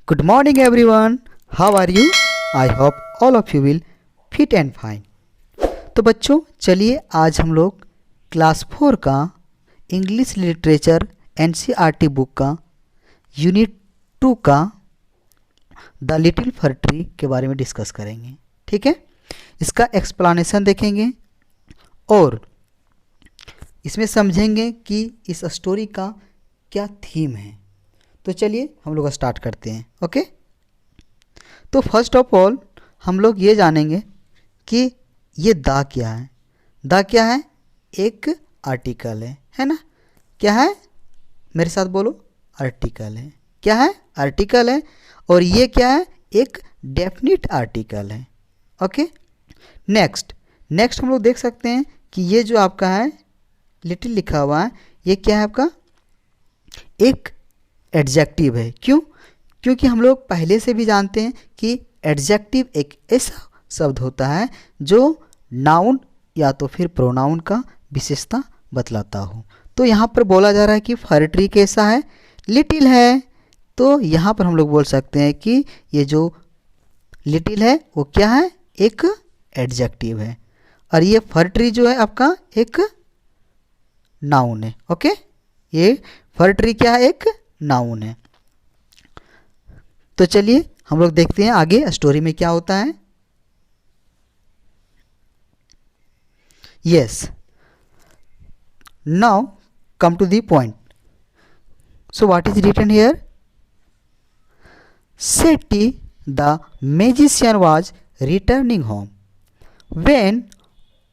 Good morning everyone. How are you? I hope all of you will fit and fine. तो बच्चों चलिए आज हम लोग क्लास 4 का इंग्लिश लिटरेचर एनसीईआरटी बुक का यूनिट 2 का द लिटिल फर ट्री के बारे में डिस्कस करेंगे। ठीक है, इसका एक्सप्लेनेशन देखेंगे और इसमें समझेंगे कि इस स्टोरी का क्या थीम है। तो चलिए हम लोग स्टार्ट करते हैं। ओके, तो फर्स्ट ऑफ ऑल हम लोग ये जानेंगे कि ये द क्या है। द क्या है? एक आर्टिकल है ना। क्या है? मेरे साथ बोलो, आर्टिकल है। क्या है? आर्टिकल है। और ये क्या है? एक डेफिनिट आर्टिकल है। ओके, नेक्स्ट हम लोग देख सकते हैं कि ये जो आपका है लिटिल लिखा हुआ है, ये क्या है आपका? एक एडजेक्टिव है। क्यों? क्योंकि हम लोग पहले से भी जानते हैं कि एडजेक्टिव एक ऐसा शब्द होता है जो नाउन या तो फिर प्रोनाउन का विशेषता बतलाता हो। तो यहाँ पर बोला जा रहा है कि फर ट्री कैसा है? लिटिल है। तो यहाँ पर हम लोग बोल सकते हैं कि ये जो लिटिल है वो क्या है? एक एडजेक्टिव है। और ये फर ट्री जो है आपका एक नाउन है। ओके, ये फर ट्री क्या है? एक नाउन है। तो चलिए हम लोग देखते हैं आगे स्टोरी में क्या होता है। Yes, now come to the point. So what is written here? Setti the magician was returning home when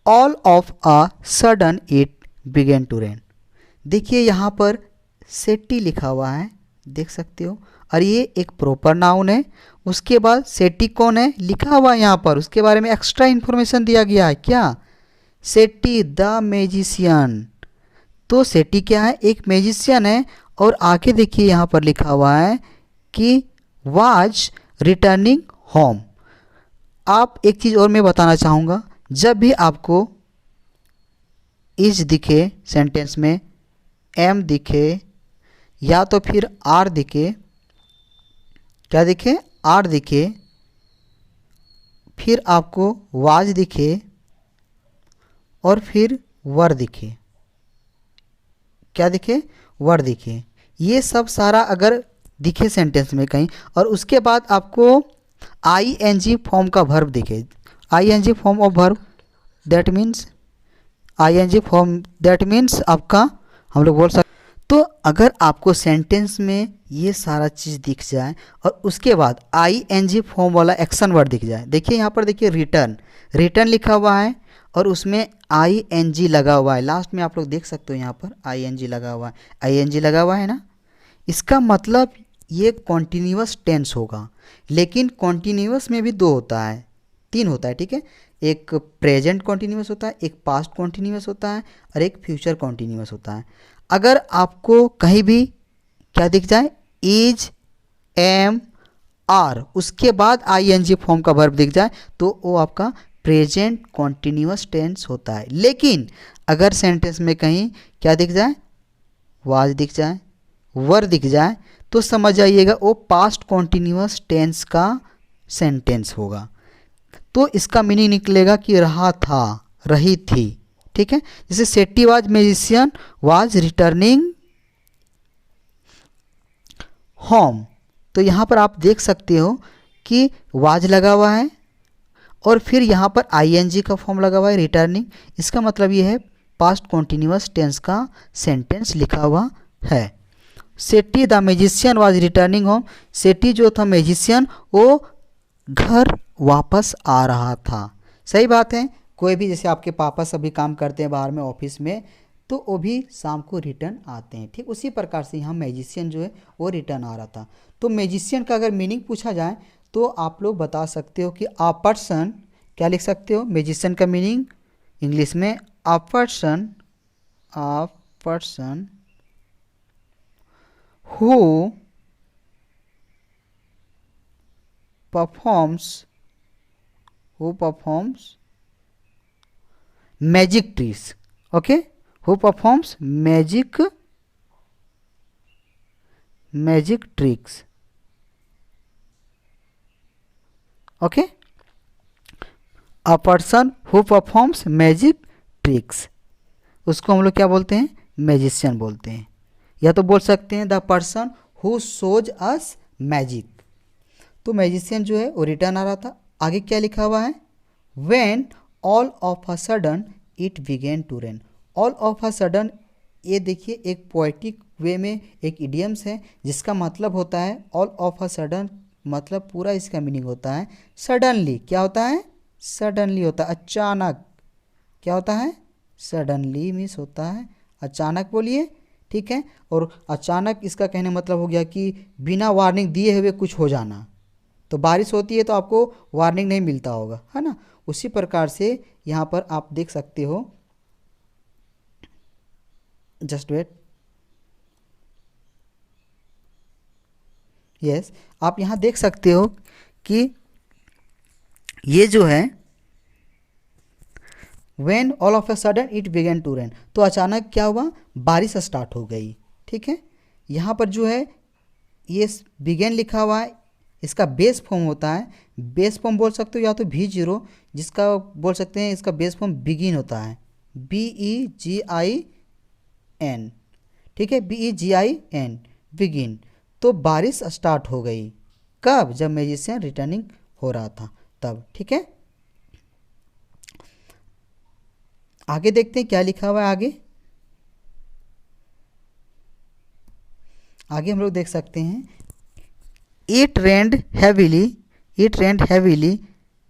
all of a sudden it began to rain. देखिए यहाँ पर सेट्टी लिखा हुआ है, देख सकते हो, और ये एक प्रॉपर नाउन है। उसके बाद सेट्टी कौन है लिखा हुआ है यहाँ पर, उसके बारे में एक्स्ट्रा इन्फॉर्मेशन दिया गया है। क्या? Setti the magician. तो सेट्टी क्या है? एक मैजिशियन है। और आगे देखिए यहाँ पर लिखा हुआ है कि वाज रिटर्निंग होम। आप एक चीज़ और मैं बताना चाहूँगा, जब भी आपको इज दिखे सेंटेंस में, एम दिखे या तो फिर आर दिखे, क्या दिखे? आर दिखे, फिर आपको वाज दिखे और फिर वर दिखे। क्या दिखे? वर दिखे। ये सब सारा अगर दिखे सेंटेंस में कहीं, और उसके बाद आपको आईएनजी फॉर्म का वर्ब दिखे, ING form of verb, that means ING form, that means आपका हम लोग बोल सकते। तो अगर आपको सेंटेंस में ये सारा चीज़ दिख जाए और उसके बाद आईएनजी फॉर्म वाला एक्शन वर्ड दिख जाए, देखिए यहाँ पर देखिए रिटर्न लिखा हुआ है और उसमें आईएनजी लगा हुआ है। लास्ट में आप लोग देख सकते हो यहाँ पर आईएनजी लगा हुआ है, आईएनजी लगा हुआ है ना। इसका मतलब ये कॉन्टिन्यूअस टेंस होगा, लेकिन कॉन्टिन्यूअस में भी दो होता है, तीन होता है। ठीक है, एक प्रेजेंट कॉन्टिन्यूअस होता है, एक पास्ट कॉन्टिन्यूअस होता है और एक फ्यूचर कॉन्टिन्यूअस होता है। अगर आपको कहीं भी क्या दिख जाए, इज, एम, आर, उसके बाद आईएनजी फॉर्म का वर्ब दिख जाए, तो वो आपका प्रेजेंट कॉन्टिन्यूअस टेंस होता है। लेकिन अगर सेंटेंस में कहीं क्या दिख जाए, वाज दिख जाए, वर दिख जाए, तो समझ जाइएगा वो पास्ट कॉन्टिन्यूअस टेंस का सेंटेंस होगा। तो इसका मीनिंग निकलेगा कि रहा था, रही थी। ठीक है, जैसे Setti was magician was returning home. तो यहाँ पर आप देख सकते हो कि वाज लगा हुआ है और फिर यहाँ पर आईएनजी का फॉर्म लगा हुआ है, रिटर्निंग। इसका मतलब ये है पास्ट कॉन्टिन्यूअस टेंस का सेंटेंस लिखा हुआ है। Setti the magician was returning home. Setti जो था मैजिशियन, वो घर वापस आ रहा था। सही बात है, कोई भी जैसे आपके पापा सभी काम करते हैं बाहर में ऑफिस में, तो वो भी शाम को रिटर्न आते हैं। ठीक उसी प्रकार से यहाँ मैजिशियन जो है वो रिटर्न आ रहा था। तो मैजिशियन का अगर मीनिंग पूछा जाए तो आप लोग बता सकते हो कि अ पर्सन, क्या लिख सकते हो? मैजिशियन का मीनिंग इंग्लिश में a person who performs magic tricks. Okay, who performs magic tricks okay. A person who performs magic tricks, उसको हम लोग क्या बोलते हैं, मैजिशियन बोलते हैं। या तो बोल सकते हैं the person who shows us magic. तो मैजिशियन जो है वो रिटर्न आ रहा था। आगे क्या लिखा हुआ है, when all of a sudden it began to rain. All of a sudden, ये देखिए एक पोएटिक वे में एक इडियम्स है जिसका मतलब होता है ऑल ऑफ अ सडन, मतलब पूरा इसका मीनिंग होता है सडनली। क्या होता है, सडनली होता है अचानक। क्या होता है, सडनली मीन्स होता है अचानक, बोलिए, ठीक है। और अचानक इसका कहने मतलब हो गया कि बिना वार्निंग दिए हुए कुछ हो जाना। तो बारिश होती है तो आपको वार्निंग नहीं मिलता होगा, है ना। उसी प्रकार से यहाँ पर आप देख सकते हो, जस्ट वेट, यस, आप यहाँ देख सकते हो कि ये जो है When all of a sudden it began to rain, तो अचानक क्या हुआ, बारिश स्टार्ट हो गई, ठीक है। यहाँ पर जो है ये बिगेन लिखा हुआ है, इसका बेस फॉर्म होता है, बेस फॉर्म बोल सकते हो या तो V0, जिसका बोल सकते हैं इसका बेस फॉर्म बिगिन होता है, BEGIN, ठीक है, BEGIN, बिगिन। तो बारिश स्टार्ट हो गई कब, जब मैजिशियन रिटर्निंग हो रहा था तब, ठीक है। आगे देखते हैं क्या लिखा हुआ है। आगे हम लोग देख सकते हैं, it rained heavily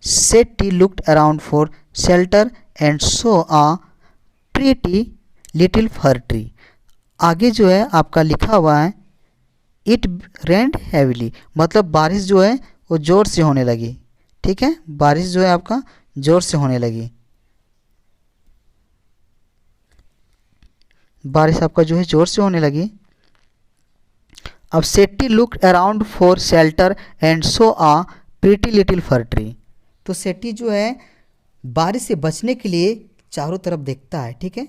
Setti looked around for shelter and saw a pretty little fir tree. आगे जो है आपका लिखा हुआ है इट रेन्ड हैवीली, मतलब बारिश जो है वो ज़ोर से होने लगी, ठीक है, बारिश जो है आपका ज़ोर से होने लगी, बारिश आपका जो है ज़ोर से होने लगी। अब Setti look around for shelter and saw a pretty little fir tree. तो सेट्टी जो है बारिश से बचने के लिए चारों तरफ देखता है, ठीक है।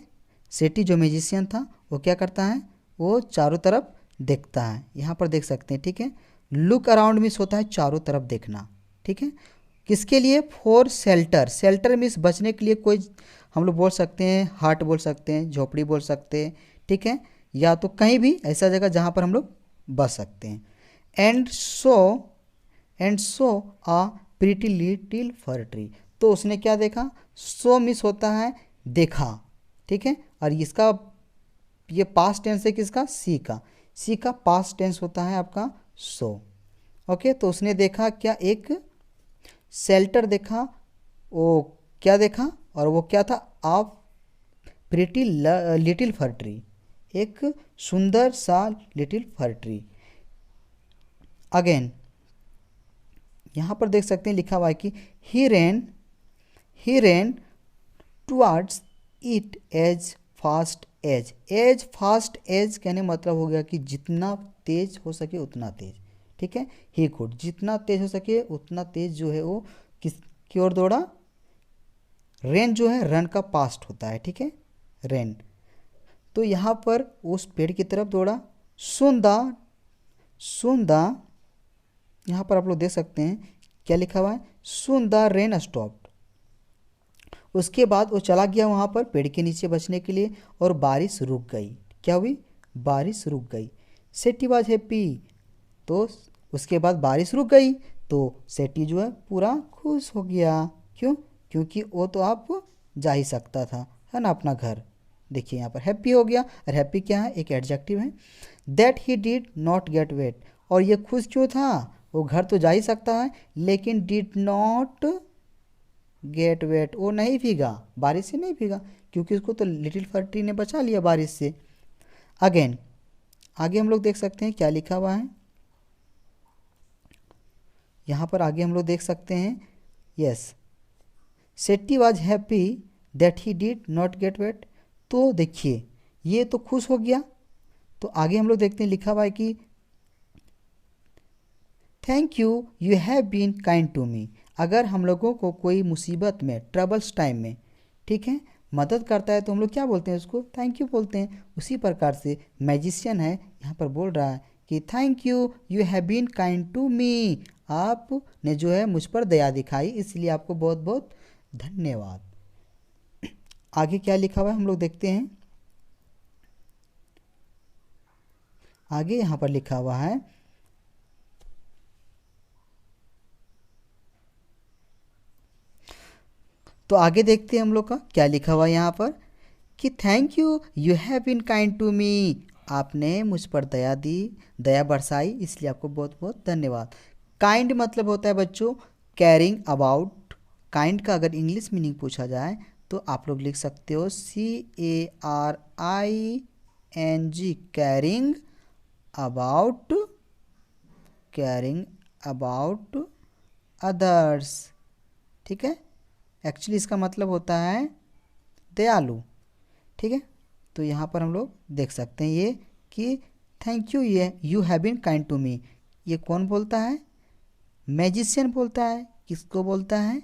सेट्टी जो म्यूजिशियन था वो क्या करता है, वो चारों तरफ देखता है, यहाँ पर देख सकते हैं, ठीक है। लुक अराउंड मीन्स होता है चारों तरफ देखना, ठीक है। किसके लिए, फॉर शेल्टर, शेल्टर मीन्स बचने के लिए, कोई हम लोग बोल सकते हैं हट बोल सकते हैं, झोपड़ी बोल सकते हैं, ठीक है, या तो कहीं भी ऐसा जगह जहाँ पर हम लोग बच सकते हैं। And saw a pretty little fir tree, तो उसने क्या देखा, सो मिस होता है देखा, ठीक है। और इसका ये पास्ट टेंस है किसका, सी का पास्ट टेंस होता है आपका सो, ओके। तो उसने देखा क्या, एक शेल्टर देखा, वो क्या देखा, और वो क्या था, आप प्रीटी लिटिल फर ट्री, एक सुंदर सा लिटिल फर ट्री। अगेन यहाँ पर देख सकते हैं लिखा हुआ है कि he ran towards it as fast as कहने मतलब हो गया कि जितना तेज हो सके उतना तेज, ठीक है। ही कुड, जितना तेज हो सके उतना तेज जो है वो किसकी ओर दौड़ा, रेन जो है रन का पास्ट होता है, ठीक है, रेन। तो यहाँ पर उस पेड़ की तरफ दौड़ा, सुंदा, यहाँ पर आप लोग देख सकते हैं क्या लिखा हुआ है, सुन द रेन स्टॉप्ड। उसके बाद वो चला गया वहाँ पर पेड़ के नीचे बचने के लिए, और बारिश रुक गई। क्या हुई, बारिश रुक गई। सेट्टी वाज हैप्पी, तो उसके बाद बारिश रुक गई तो सेट्टी जो है पूरा खुश हो गया। क्यों, क्योंकि वो तो आप जा ही सकता था, है ना, अपना घर। देखिए यहाँ पर हैप्पी हो गया, और हैप्पी क्या है, एक एडजेक्टिव है। That he did not get wet, और ये खुश क्यों था, वो घर तो जा ही सकता है लेकिन डिड नॉट गेट वेट, वो नहीं भीगा, बारिश से नहीं भीगा, क्योंकि उसको तो लिटिल फर ट्री ने बचा लिया बारिश से। अगेन आगे हम लोग देख सकते हैं क्या लिखा हुआ है, यहाँ पर आगे हम लोग देख सकते हैं, yes, Setti was happy that he did not get wet. तो देखिए ये तो खुश हो गया, तो आगे हम लोग देखते हैं लिखा हुआ है कि thank you have been kind to me. अगर हम लोगों को कोई मुसीबत में, ट्रबल्स टाइम में, ठीक है, मदद करता है तो हम लोग क्या बोलते हैं, उसको थैंक यू बोलते हैं। उसी प्रकार से मैजिशियन है यहाँ पर बोल रहा है कि thank you have been kind to me, आपने जो है मुझ पर दया दिखाई, इसलिए आपको बहुत बहुत धन्यवाद। आगे क्या लिखा हुआ है हम लोग देखते हैं। आगे यहाँ पर लिखा हुआ है तो आगे देखते हैं हम लोग का क्या लिखा हुआ है यहाँ पर कि thank you you have been kind to me, आपने मुझ पर दया दी, दया बरसाई, इसलिए आपको बहुत बहुत धन्यवाद। काइंड मतलब होता है बच्चों कैरिंग अबाउट। काइंड का अगर इंग्लिश मीनिंग पूछा जाए तो आप लोग लिख सकते हो CARING, कैरिंग अबाउट अदर्स। ठीक है, एक्चुअली इसका मतलब होता है दयालु। ठीक है, तो यहाँ पर हम लोग देख सकते हैं ये कि thank you you have been kind to me, ये कौन बोलता है? मैजिशियन बोलता है। किसको बोलता है?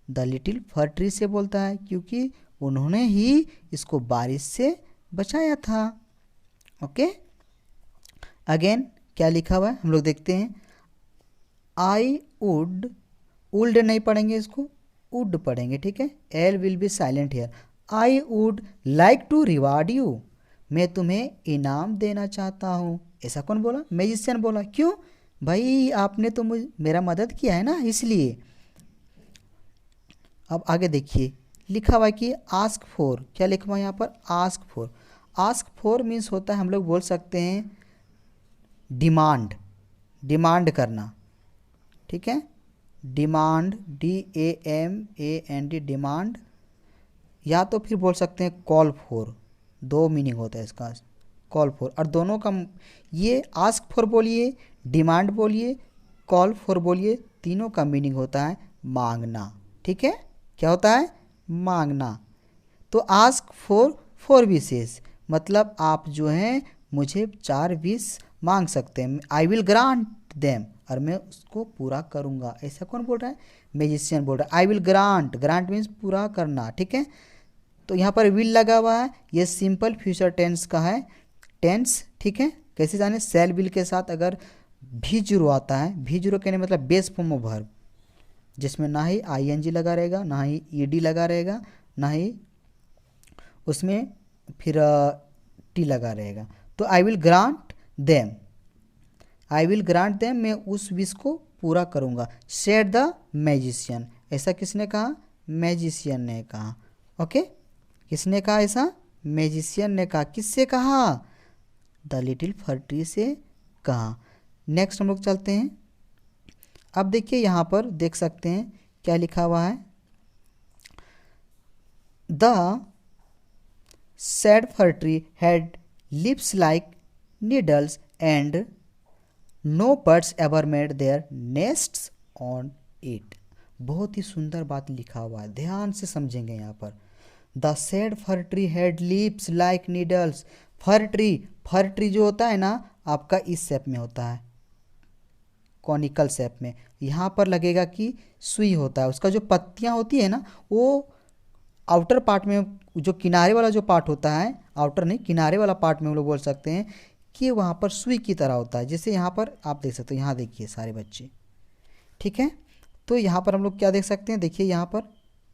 द लिटिल फर ट्री से बोलता है, क्योंकि उन्होंने ही इसको बारिश से बचाया था। ओके, अगेन क्या लिखा हुआ है हम लोग देखते हैं। आई वुड, वुड नहीं पढ़ेंगे इसको, वुड पढ़ेंगे। ठीक है, L will be silent here. I would like to reward you, मैं तुम्हें इनाम देना चाहता हूँ। ऐसा कौन बोला? मैजिशियन बोला। क्यों भाई? आपने तो मेरा मदद किया है ना, इसलिए। अब आगे देखिए लिखा हुआ है कि आस्क फॉर। क्या लिखा हुआ है यहाँ पर? Ask for. Ask for means होता है, हम लोग बोल सकते हैं डिमांड, डिमांड करना। ठीक है, डिमांड, DAMAND, डिमांड, या तो फिर बोल सकते हैं कॉल फॉर। दो मीनिंग होता है इसका, कॉल फॉर, और दोनों का ये आस्क फॉर बोलिए, डिमांड बोलिए, कॉल फॉर बोलिए, तीनों का मीनिंग होता है मांगना। ठीक है, क्या होता है? मांगना। तो आस्क फॉर विशेष मतलब आप जो हैं मुझे 4 विश मांग सकते हैं। आई विल ग्रांट देम, और मैं उसको पूरा करूँगा। ऐसा कौन बोल रहा है? मैजिशियन बोल रहा है। I will grant, grant means पूरा करना। ठीक है, तो यहाँ पर विल लगा हुआ है, ये सिंपल फ्यूचर टेंस का है टेंस। ठीक है, कैसे जाने? सेल विल के साथ अगर भी जीरो आता है, भी जीरो कहने मतलब बेस फॉर्म ऑफ वर्ब, जिसमें ना ही ING लगा रहेगा, ना ही ED लगा रहेगा, ना ही उसमें फिर T लगा रहेगा। तो I will grant them, I will grant them, मैं उस विश को पूरा करूँगा। सेड द मैजिशियन, ऐसा किसने कहा? मैजिशियन ने कहा। ओके, किसने कहा ऐसा? मैजिशियन ने कहा। किससे कहा? द लिटिल फर ट्री से कहा। नेक्स्ट हम लोग चलते हैं। अब देखिए यहाँ पर देख सकते हैं क्या लिखा हुआ है। The sad fir tree had lips like needles and no birds ever made their nests on it. बहुत ही सुंदर बात लिखा हुआ है, ध्यान से समझेंगे यहाँ पर। The sad fir tree had lips like needles. For tree जो होता है ना आपका इस शेप में होता है, कॉनिकल शेप में। यहाँ पर लगेगा कि सुई होता है, उसका जो पत्तियाँ होती है ना वो आउटर पार्ट में, जो किनारे वाला जो पार्ट होता है, आउटर नहीं किनारे वाला पार्ट में हम लोग बोल सकते हैं कि वहाँ पर सुई की तरह होता है। जैसे यहाँ पर आप देख सकते हो, यहाँ देखिए सारे बच्चे। ठीक है, तो यहाँ पर हम लोग क्या देख सकते हैं? देखिए यहाँ पर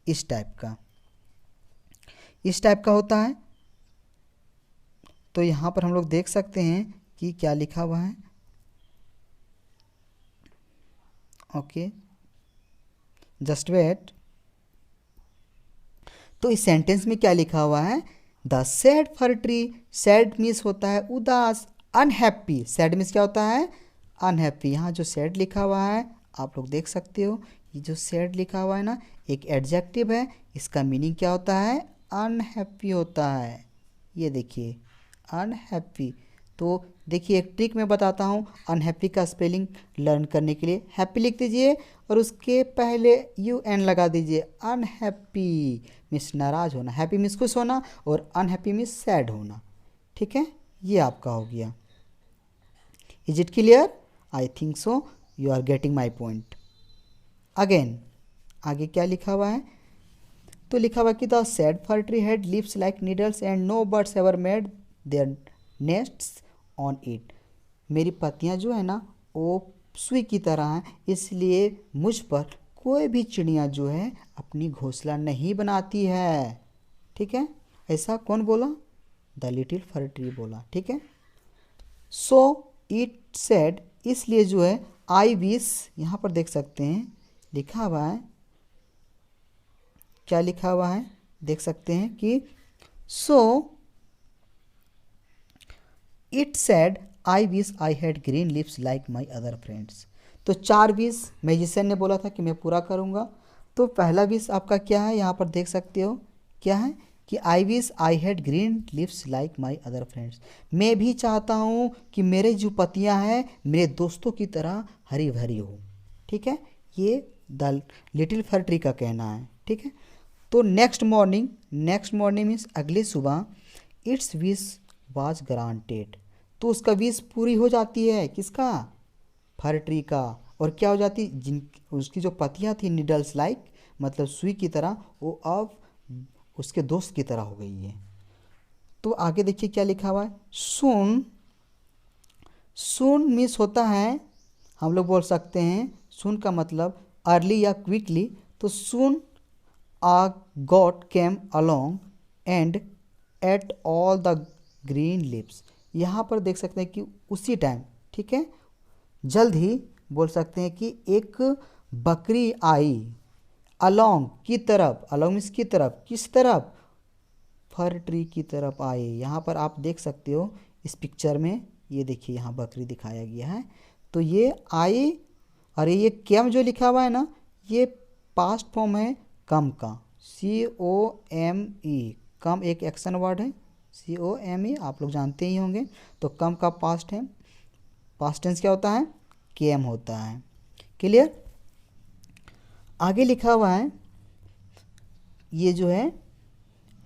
इस टाइप का होता है। तो यहाँ पर हम लोग देख सकते हैं कि क्या लिखा हुआ है। Okay, just wait. तो इस सेंटेंस में क्या लिखा हुआ है? The sad fir tree, sad means होता है उदास, अनहैप्पी। सैड मीन्स क्या होता है? अनहैप्पी। यहाँ जो सैड लिखा हुआ है आप लोग देख सकते हो, ये जो सैड लिखा हुआ है ना एक एडजेक्टिव है, इसका मीनिंग क्या होता है? अनहैप्पी होता है। ये देखिए अनहैप्पी। तो देखिए एक ट्रिक मैं बताता हूँ अनहैप्पी का स्पेलिंग लर्न करने के लिए। हैप्पी लिख दीजिए और उसके पहले UN लगा दीजिए। अनहैप्पी मीन्स नाराज होना, हैप्पी मीन्स खुश होना, और अनहैप्पी मीन्स सैड होना। ठीक है, ये आपका हो गया। Is it clear? I think so you are getting my point. Again आगे क्या लिखा हुआ है? तो लिखा हुआ कि the sad fir tree had lips like needles and no birds ever made their nests on it. मेरी पत्तियाँ जो है ना वो सुई की तरह हैं, इसलिए मुझ पर कोई भी चिड़िया जो है अपनी घोंसला नहीं बनाती है। ठीक है, ऐसा कौन बोला? द लिटिल फर ट्री बोला। ठीक है, सो इट सेड, इसलिए जो है आई विश, यहाँ पर देख सकते हैं लिखा हुआ है, क्या लिखा हुआ है देख सकते हैं कि so it said I wish I had green lips like my other friends. तो 4 विश मैजिशियन ने बोला था कि मैं पूरा करूँगा। तो पहला विश आपका क्या है, यहाँ पर देख सकते हो क्या है कि आई wish I had green lips like my other friends. मैं भी चाहता हूँ कि मेरे जो पत्तियाँ हैं मेरे दोस्तों की तरह हरी भरी हो। ठीक है, ये द लिटिल फर ट्री का कहना है। ठीक है, तो नेक्स्ट मॉर्निंग मीन्स अगली सुबह, इट्स विश वाज ग्रांटेड। तो उसका विश पूरी हो जाती है, किसका? फर ट्री का। और क्या हो जाती, जिन उसकी जो पत्तियाँ थी निडल्स लाइक, मतलब सुई की तरह, वो अब उसके दोस्त की तरह हो गई है। तो आगे देखिए क्या लिखा हुआ है, सून। सून मीन्स होता है, हम लोग बोल सकते हैं सून का मतलब अर्ली या क्विकली। तो soon a goat came along and ate all the green leaves. यहाँ पर देख सकते हैं कि उसी टाइम, ठीक है, जल्द ही बोल सकते हैं कि एक बकरी आई, अलोंग की तरफ, अलोंग मीन्स की तरफ, किस तरफ? फर ट्री की तरफ आए। यहाँ पर आप देख सकते हो इस पिक्चर में, ये देखिए यहाँ बकरी दिखाया गया है। तो ये आई, और ये केम जो लिखा हुआ है ना, ये पास्ट फॉर्म है कम का, COME। कम एक एक्शन वर्ड है, COME आप लोग जानते ही होंगे। तो कम का पास्ट है, पास्ट टेंस क्या होता है? केम होता है। क्लियर? आगे लिखा हुआ है, ये जो है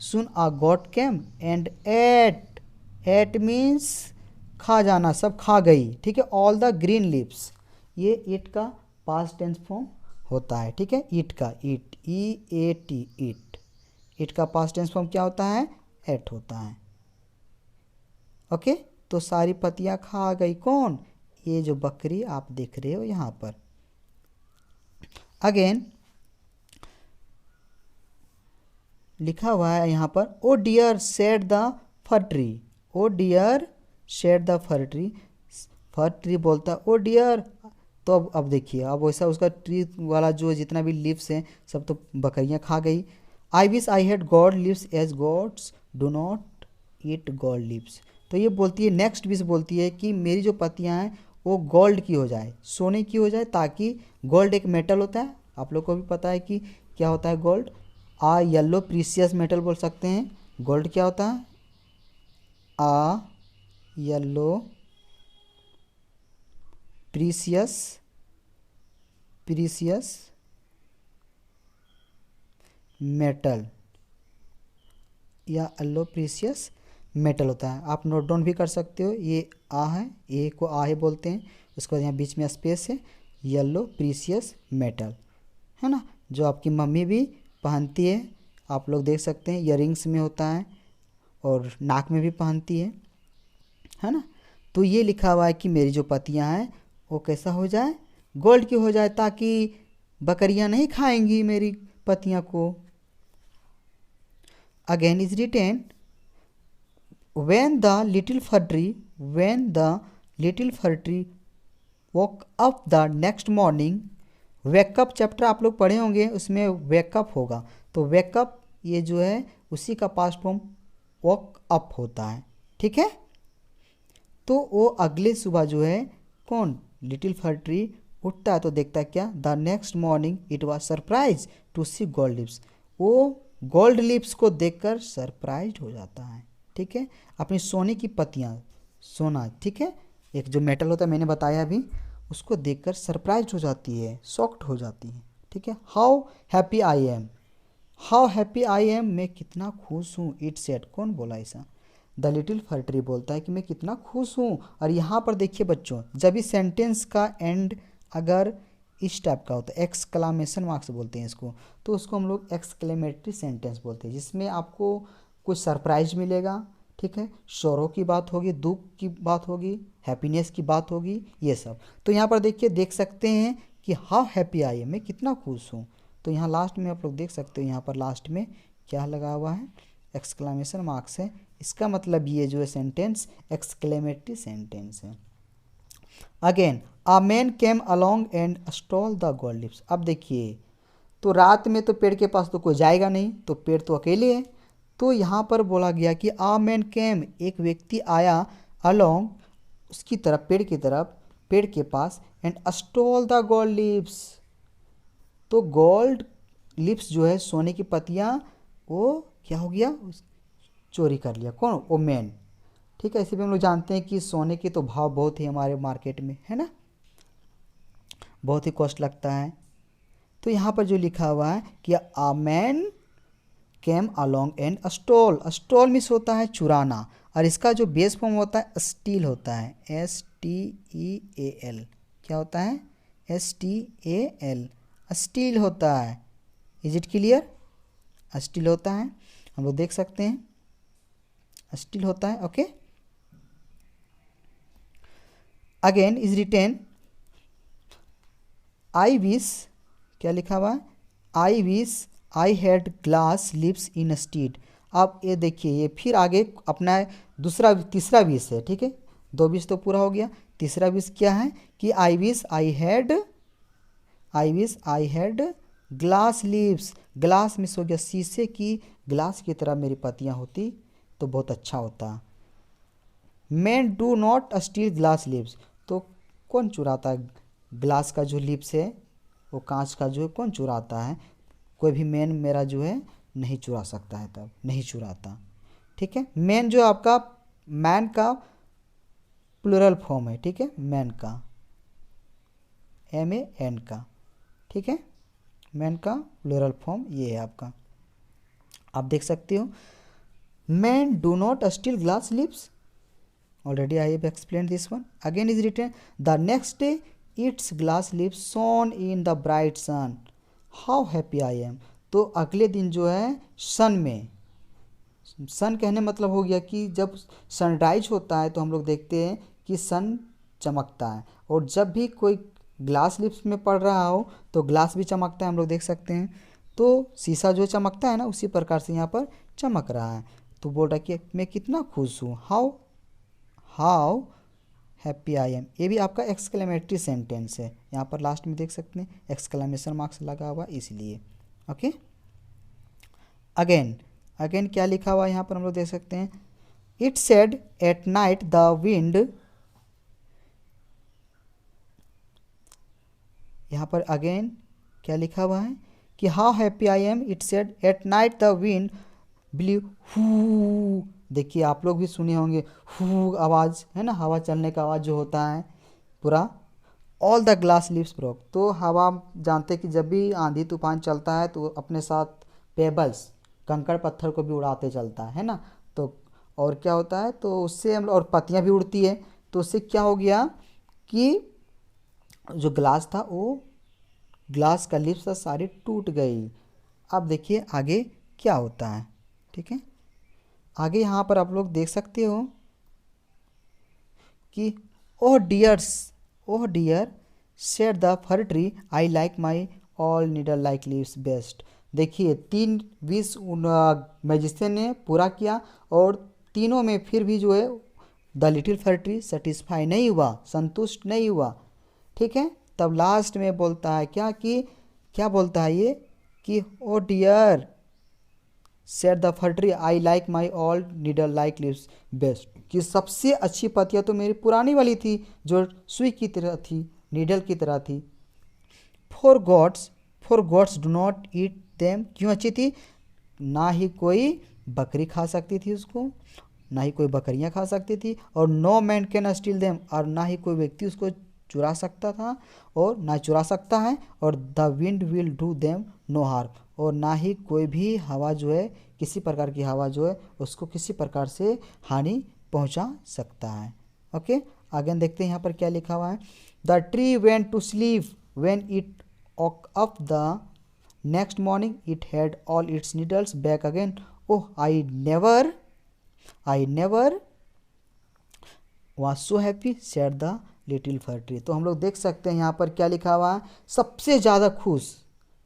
soon a goat came and ate means खा जाना, सब खा गई। ठीक है, ऑल द ग्रीन लिप्स, ये इट का पास्ट टेंस फॉर्म होता है। ठीक है, ईट का, ईट, EAT, ईट। ईट का पास्ट टेंस फॉर्म क्या होता है? एट होता है। ओके, तो सारी पत्तियां खा गई, कौन? ये जो बकरी आप देख रहे हो यहाँ पर। अगेन लिखा हुआ है यहाँ पर, oh dear said the fir tree. Oh dear said the fir tree. Fir tree बोलता है ओ डियर। तो अब देखिए, अब वैसा उसका ट्री वाला जो जितना भी लीव्स हैं सब तो बकरियां खा गई। I wish I had gold leaves as goats do not eat gold leaves. तो ये बोलती है, नेक्स्ट विश बोलती है कि मेरी जो पत्तियां हैं वो गोल्ड की हो जाए, सोने की हो जाए, ताकि गोल्ड एक मेटल होता है, आप लोग को भी पता है कि क्या होता है गोल्ड। येलो प्रीसियस मेटल बोल सकते हैं। गोल्ड क्या होता है? येलो प्रीसियस मेटल, या येलो प्रीसियस मेटल होता है। आप नोट डाउन भी कर सकते हो, ये आ है, ए को आ ही बोलते हैं, उसके बाद यहाँ बीच में स्पेस है, येलो प्रीसियस मेटल, है ना, जो आपकी मम्मी भी पहनती है। आप लोग देख सकते हैं ईयरिंग्स में होता है और नाक में भी पहनती है ना। तो ये लिखा हुआ है कि मेरी जो पत्तियां हैं वो कैसा हो जाए? गोल्ड की हो जाए, ताकि बकरियां नहीं खाएंगी मेरी पत्तियां को। Again is written, when the little fir tree woke up the next morning। Wake up chapter आप लोग पढ़े होंगे, उसमें वेकअप होगा। तो वेकअप ये जो है उसी का पास्ट फॉर्म वॉक अप होता है। ठीक है, तो वो अगले सुबह जो है कौन? लिटिल फर ट्री उठता है तो देखता है क्या? The next morning it was surprise to see gold lips. वो गोल्ड लिप्स को देखकर सरप्राइज हो जाता है। ठीक है, अपनी सोने की पत्तियां, सोना, ठीक है, एक जो मेटल होता है मैंने बताया अभी, उसको देखकर सरप्राइज हो जाती है, शॉक्ड हो जाती है। ठीक है, how happy I am, how happy I am, मैं कितना खुश हूँ। इट सेड, कौन बोला ऐसा? द लिटिल फर ट्री बोलता है कि मैं कितना खुश हूँ। और यहाँ पर देखिए बच्चों, जब इस सेंटेंस का एंड अगर इस टाइप का होता है, एक्सक्लामेशन मार्क्स बोलते हैं इसको, तो उसको हम लोग एक्सक्लेमेटरी सेंटेंस बोलते हैं, जिसमें आपको कुछ सरप्राइज मिलेगा, ठीक है, sorrow की बात होगी, दुख की बात होगी, हैप्पीनेस की बात होगी, ये सब। तो यहाँ पर देखिए, देख सकते हैं कि हाउ हैप्पी आई एम, मैं कितना खुश हूँ। तो यहाँ लास्ट में आप लोग देख सकते हो, यहाँ पर लास्ट में क्या लगा हुआ है, एक्सक्लेमेशन मार्क्स है। इसका मतलब ये जो है सेंटेंस एक्सक्लेमेटरी सेंटेंस है। Again a man came along and stole the gold lips. अब देखिए, तो रात में तो पेड़ के पास तो कोई जाएगा नहीं, तो पेड़ तो अकेले है। तो यहाँ पर बोला गया कि आ मैन केम, एक व्यक्ति आया, अलोंग, उसकी तरफ, पेड़ की तरफ, पेड़ के पास, and stole the gold leaves. तो गोल्ड लिप्स जो है, सोने की पत्तियाँ, वो क्या हो गया, चोरी कर लिया। कौन? वो मैन। ठीक है, इसी पे हम लोग जानते हैं कि सोने के तो भाव बहुत ही हमारे मार्केट में है ना, बहुत ही कॉस्ट लगता है। तो यहाँ पर जो लिखा हुआ है कि a man came along and stall, stall miss होता है चुराना, और इसका जो बेस फॉर्म होता है स्टील होता है, STEAL। क्या होता है? STAL, स्टील होता है। Is it clear? स्टील होता है, हम लोग देख सकते हैं, स्टील होता है। Okay, again is written I wish, क्या लिखा हुआ है, I wish I had glass lips instead. अब ये देखिए, ये फिर आगे अपना तीसरा विश है। ठीक है, 2 विश तो पूरा हो गया, तीसरा विश क्या है कि आई wish I had glass lips. Glass miss हो गया, शीशे की, ग्लास की तरह मेरी पत्तियाँ होती तो बहुत अच्छा होता। Man do not steel glass lips, तो कौन चुराता है ग्लास का जो लिप्स है, वो कांच का जो है, कौन चुराता है? कोई भी मैन मेरा जो है नहीं चुरा सकता है, तब नहीं चुराता। ठीक है, मैन जो आपका, मैन का प्लूरल फॉर्म है। ठीक है, मैन का, MAN का। ठीक है, मैन का प्लूरल फॉर्म ये है आपका, आप देख सकते हो। Man do not steel glass lips, already I have explained this one. Again is written, the next day its glass lips shone in the bright sun, how happy I am। तो अगले दिन जो है सन में, सन कहने मतलब हो गया कि जब सनराइज होता है तो हम लोग देखते हैं कि सन चमकता है, और जब भी कोई ग्लास लिप्स में पड़ रहा हो तो ग्लास भी चमकता है, हम लोग देख सकते हैं। तो शीशा जो चमकता है ना, उसी प्रकार से यहाँ पर चमक रहा है। तो बोल रहा है कि मैं कितना खुश हूँ, हाउ हैप्पी आई एम। ये भी आपका एक्सक्लेमेटरी सेंटेंस है, यहाँ पर लास्ट में देख सकते हैं एक्सक्लेमेशन मार्क्स लगा हुआ इसलिए। ओके, अगेन क्या लिखा हुआ है यहाँ पर हम लोग देख सकते हैं, it said at night the wind. यहाँ पर अगेन क्या लिखा हुआ है कि how happy I am, it said at night the wind believe who. देखिए, आप लोग भी सुने होंगे हु आवाज़, है ना, हवा चलने का आवाज़ जो होता है पूरा। All the glass lips broke, तो हवा जानते कि जब भी आंधी तूफान चलता है तो अपने साथ पेबल्स, कंकड़ पत्थर को भी उड़ाते चलता है ना। तो और क्या होता है, तो उससे हम, और पत्तियां भी उड़ती है, तो उससे क्या हो गया कि जो ग्लास था, वो ग्लास का लिप्स था, सारी टूट गई। अब देखिए आगे क्या होता है। ठीक है, आगे यहाँ पर आप लोग देख सकते हो कि oh dear said the fir tree, I like my all needle like leaves best. देखिए, 3 विश मैजिशियन ने पूरा किया, और तीनों में फिर भी जो है the little fir tree satisfy नहीं हुआ, संतुष्ट नहीं हुआ। ठीक है, तब लास्ट में बोलता है क्या बोलता है ये कि oh dear said the fir tree, I like my all needle like leaves best, कि सबसे अच्छी पत्तियाँ तो मेरी पुरानी वाली थी, जो सुई की तरह थी, नीडल की तरह थी। For gods do not eat them, क्यों अच्छी थी? ना ही कोई बकरी खा सकती थी उसको, ना ही कोई बकरियां खा सकती थी, और no man can steal them, और ना ही कोई व्यक्ति उसको चुरा सकता था, और ना चुरा सकता है। और the wind will do them no harm, और ना ही कोई भी हवा जो है, किसी प्रकार की हवा जो है, उसको किसी प्रकार से हानि पहुंचा सकता है। ओके, आगे देखते हैं यहाँ पर क्या लिखा हुआ है, the tree went to sleep when it woke up the next morning it had all its needles back again, oh I never I never was so happy said the little fir tree। तो हम लोग देख सकते हैं यहाँ पर क्या लिखा हुआ है, सबसे ज़्यादा खुश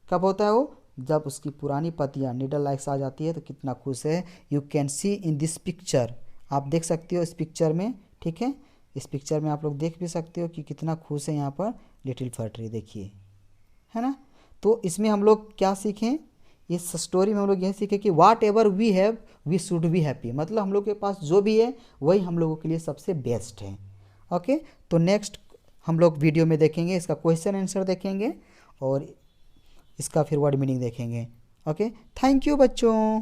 कब होता है वो, जब उसकी पुरानी पत्तियाँ निडल लाइक्स आ जाती है तो कितना खुश है। You can see in this picture, आप देख सकते हो इस पिक्चर में, ठीक है, इस पिक्चर में आप लोग देख भी सकते हो कि कितना खुश है यहाँ पर लिटिल फर ट्री, देखिए, है ना। तो इसमें हम लोग क्या सीखें, इस स्टोरी में हम लोग यह सीखे कि whatever we have we should be happy, मतलब हम लोग के पास जो भी है वही हम लोगों के लिए सबसे बेस्ट है। ओके, तो नेक्स्ट हम लोग वीडियो में देखेंगे, इसका क्वेश्चन आंसर देखेंगे और इसका फिर वर्ड मीनिंग देखेंगे। ओके, थैंक यू बच्चों।